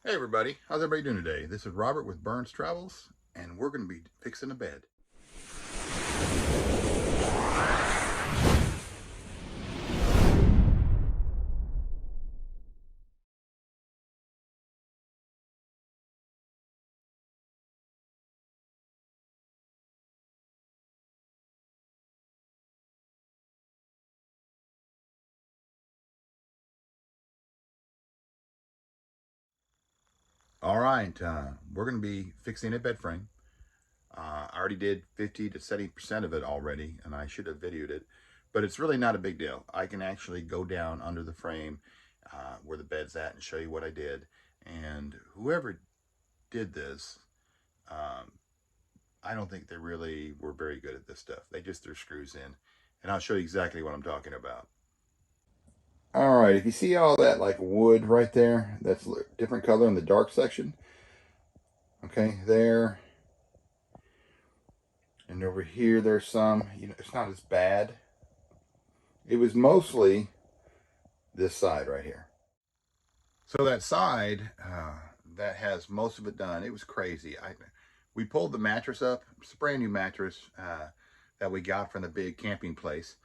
Hey everybody, how's everybody doing today? This is Robert with Burns Travels, and we're going to be fixing a bed. All right, we're going to be fixing a bed frame. I already did 50 to 70% of it already, and I should have videoed it, but it's really not a big deal. I can actually go down under the frame where the bed's at and show you what I did. And whoever did this, um, I don't think they really were very good at this stuff. They just threw screws in, and I'll show you exactly what I'm talking about. All right, if you see all that like wood right there, that's a different color in the dark section. Okay, there. And over here, there's some, it's not as bad. It was mostly this side right here. So that side that has most of it done, it was crazy. We pulled the mattress up. It's a brand new mattress that we got from the big camping place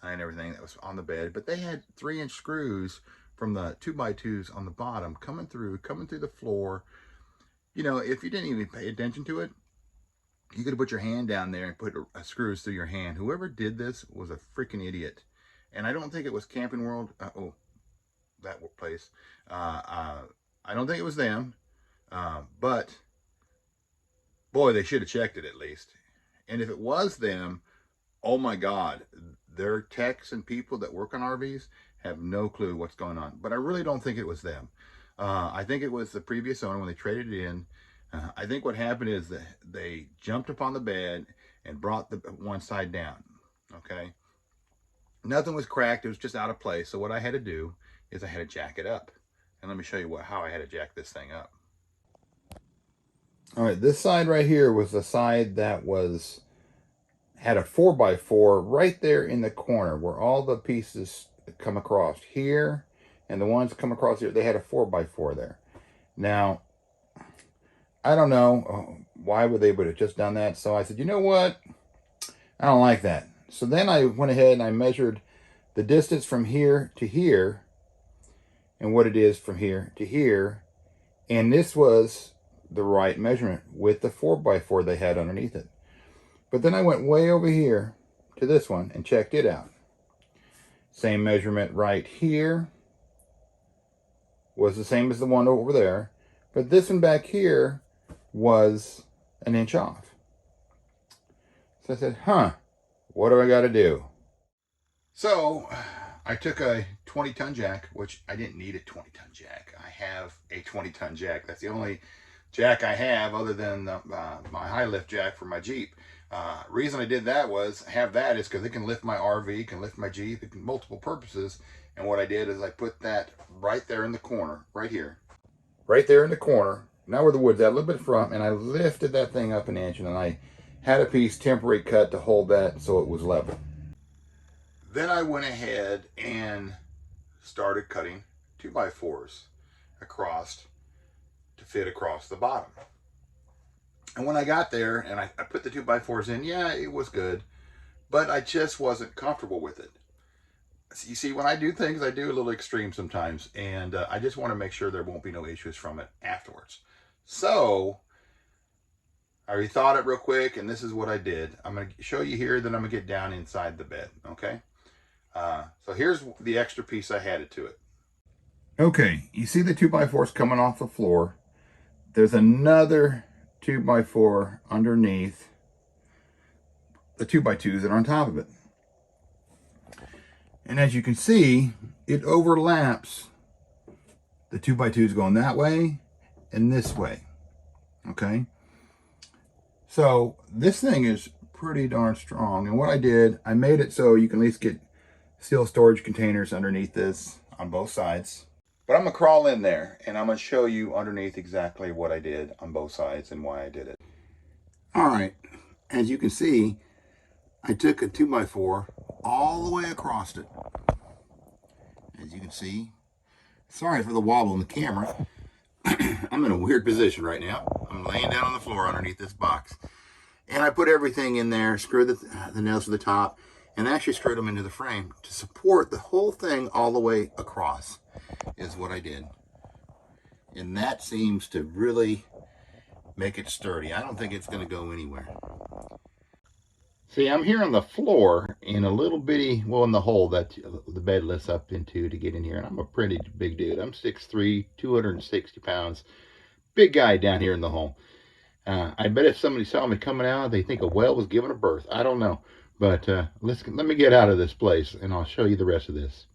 and everything that was on the bed. But they had 3-inch screws from the 2x2s on the bottom coming through the floor. You know, if you didn't even pay attention to it, you could have put your hand down there and put screws through your hand. Whoever did this was a freaking idiot. And I don't think it was Camping World. That place. I don't think it was them. But, boy, they should have checked it at least. And if it was them, oh my God, their techs and people that work on RVs have no clue what's going on. But I really don't think it was them. I think it was the previous owner when they traded it in. I think what happened is that they jumped upon the bed and brought the one side down. Okay. Nothing was cracked. It was just out of place. So what I had to do is I had to jack it up. And let me show you how I had to jack this thing up. All right. This side right here was the side that had a 4x4 right there in the corner where all the pieces come across here. And the ones that come across here, they had a 4x4 there. Now, I don't know why would they would have just done that. So I said, you know what? I don't like that. So then I went ahead and I measured the distance from here to here and what it is from here to here. And this was the right measurement with the 4x4 they had underneath it. But then I went way over here to this one and checked it out. Same measurement right here was the same as the one over there. But this one back here was an inch off. So I said, what do I got to do? So I took a 20-ton jack, which I didn't need a 20-ton jack. I have a 20-ton jack. That's the only jack I have other than my high lift jack for my Jeep. Reason I did that was is because it can lift my RV, can lift my Jeep, it can multiple purposes. And what I did is I put that right there in the corner, right here. Right there in the corner. Now where the wood's at, a little bit front, and I lifted that thing up an inch, and then I had a piece temporary cut to hold that so it was level. Then I went ahead and started cutting 2x4s across to fit across the bottom. And when I got there and I put the 2x4s in, yeah, it was good, but I just wasn't comfortable with it. You see, when I do things, I do a little extreme sometimes, and I just want to make sure there won't be no issues from it afterwards. So I rethought it real quick, and this is what I did. I'm going to show you here, then I'm going to get down inside the bed, okay? So here's the extra piece I added to it. Okay, you see the 2x4s coming off the floor. There's another 2x4 underneath the 2x2s that are on top of it. And as you can see, it overlaps the 2x2s going that way and this way. Okay. So this thing is pretty darn strong. And what I did, I made it so you can at least get steel storage containers underneath this on both sides. But I'm going to crawl in there and I'm going to show you underneath exactly what I did on both sides and why I did it. All right. As you can see, I took a 2x4 all the way across it. As you can see, sorry for the wobble in the camera. I'm I'm in a weird position right now. I'm laying down on the floor underneath this box. And I put everything in there, screwed the nails to the top, and actually screwed them into the frame to support the whole thing all the way across, is what I did. And that seems to really make it sturdy. I don't think it's going to go anywhere. See, I'm here on the floor in a little bitty, well, in the hole that the bed lifts up into to get in here. And I'm a pretty big dude. I'm 6'3", 260 pounds. Big guy down here in the hole. I bet if somebody saw me coming out, they think a whale was giving a birth. I don't know. But let me get out of this place, and I'll show you the rest of this.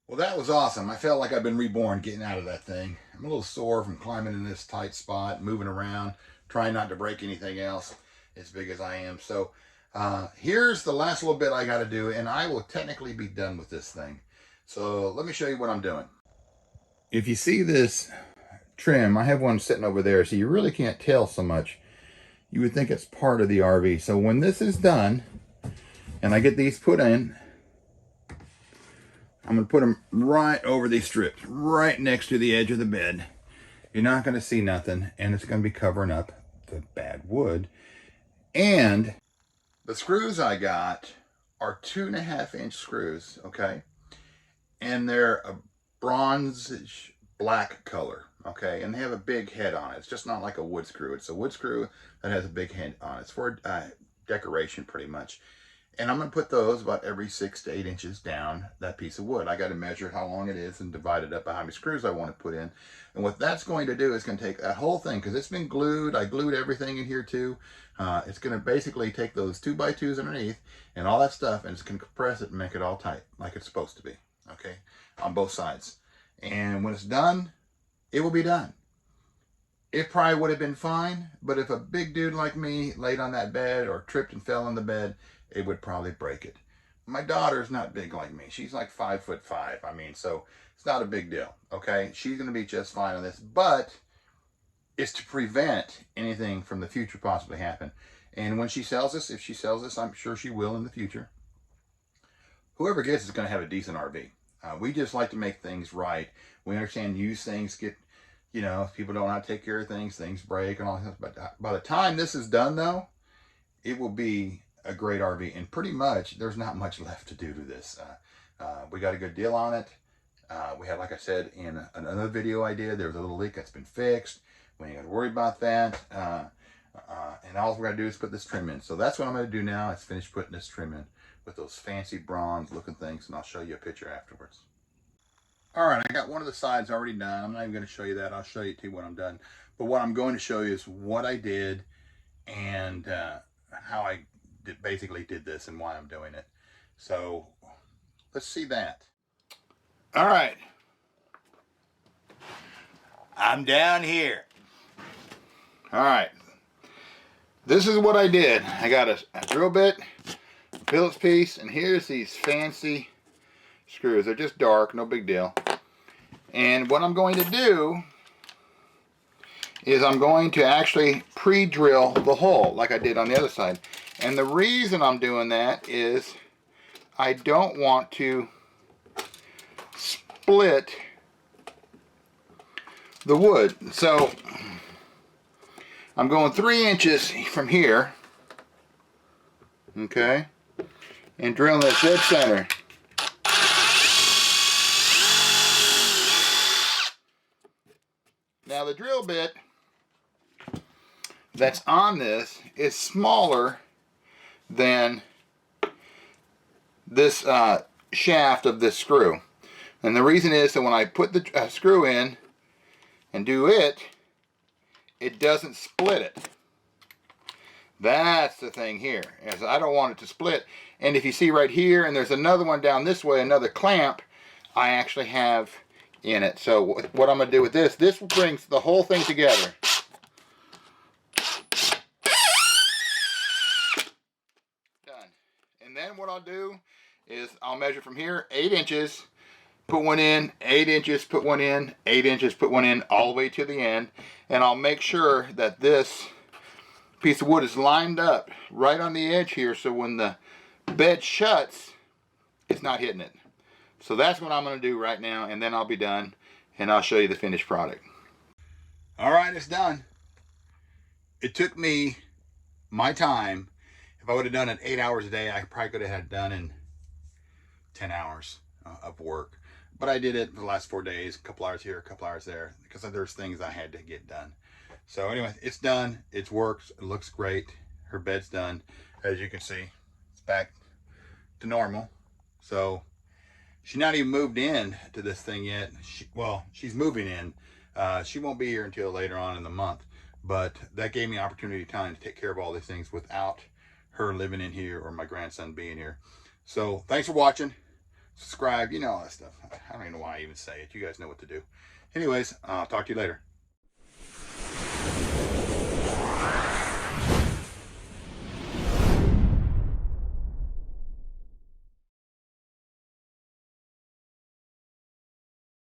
Well, that was awesome. I felt like I've been reborn getting out of that thing. I'm a little sore from climbing in this tight spot, moving around, trying not to break anything else as big as I am. So here's the last little bit I got to do, and I will technically be done with this thing. So let me show you what I'm doing. If you see this trim, I have one sitting over there, so you really can't tell so much. You would think it's part of the RV. So when this is done, and I get these put in, I'm going to put them right over these strips, right next to the edge of the bed. You're not going to see nothing, and it's going to be covering up the bad wood. And the screws I got are 2.5-inch screws, okay? And they're a bronzish black color, okay? And they have a big head on it. It's just not like a wood screw. It's a wood screw that has a big head on it. It's for decoration, pretty much. And I'm going to put those about every 6 to 8 inches down that piece of wood. I got to measure how long it is and divide it up by how many screws I want to put in. And what that's going to do is going to take that whole thing, because it's been glued. I glued everything in here too. It's going to basically take those 2x2s underneath and all that stuff, and it's going to compress it and make it all tight like it's supposed to be, okay, on both sides. And when it's done, it will be done. It probably would have been fine, but if a big dude like me laid on that bed or tripped and fell on the bed, it would probably break it. My daughter's not big like me. She's like 5'5". I mean, so it's not a big deal, okay? She's going to be just fine on this, but it's to prevent anything from the future possibly happen. And when she sells this, if she sells this, I'm sure she will in the future, whoever gets it is going to have a decent RV. We just like to make things right. We understand used things get, you know, if people don't know how to take care of things, things break and all that. But by the time this is done, though, it will be a great RV. And pretty much, there's not much left to do to this. We got a good deal on it. We had, like I said, in another video I did, there was a little leak that's been fixed. We ain't got to worry about that. And all we're going to do is put this trim in. So that's what I'm going to do now, is finish putting this trim in with those fancy bronze looking things. And I'll show you a picture afterwards. All right, I got one of the sides already done. I'm not even going to show you that. I'll show you too when I'm done. But what I'm going to show you is what I did and how I basically did this and why I'm doing it. So let's see that. All right. I'm down here. All right. This is what I did. I got a drill bit, a Phillips piece, and here's these fancy screws. They're just dark, no big deal. And what I'm going to do is I'm going to actually pre-drill the hole like I did on the other side. And the reason I'm doing that is I don't want to split the wood. So I'm going 3 inches from here, okay, and drilling this dead center. Now the drill bit that's on this is smaller than this shaft of this screw. And the reason is that when I put the screw in and do it, it doesn't split it. That's the thing here, is I don't want it to split. And if you see right here, and there's another one down this way, another clamp I actually have in it. So what I'm going to do with this brings the whole thing together. Done. And then what I'll do is I'll measure from here 8 inches, put one in, 8 inches, put one in, 8 inches, put one in, all the way to the end. And I'll make sure that this piece of wood is lined up right on the edge here, so when the bed shuts, it's not hitting it. So that's what I'm going to do right now, and then I'll be done, and I'll show you the finished product. All right, and it's done. It took me my time. If I would have done it 8 hours a day, I probably could have had it done in 10 hours of work. But I did it for the last 4 days, a couple hours here, a couple hours there, because there's things I had to get done. So anyway, it's done. It works. It looks great. Her bed's done. As you can see, it's back to normal. So she's not even moved in to this thing yet. She's moving in. She won't be here until later on in the month. But that gave me opportunity time to take care of all these things without her living in here or my grandson being here. So thanks for watching. Subscribe, you know all that stuff. I don't even know why I even say it. You guys know what to do. Anyways, I'll talk to you later.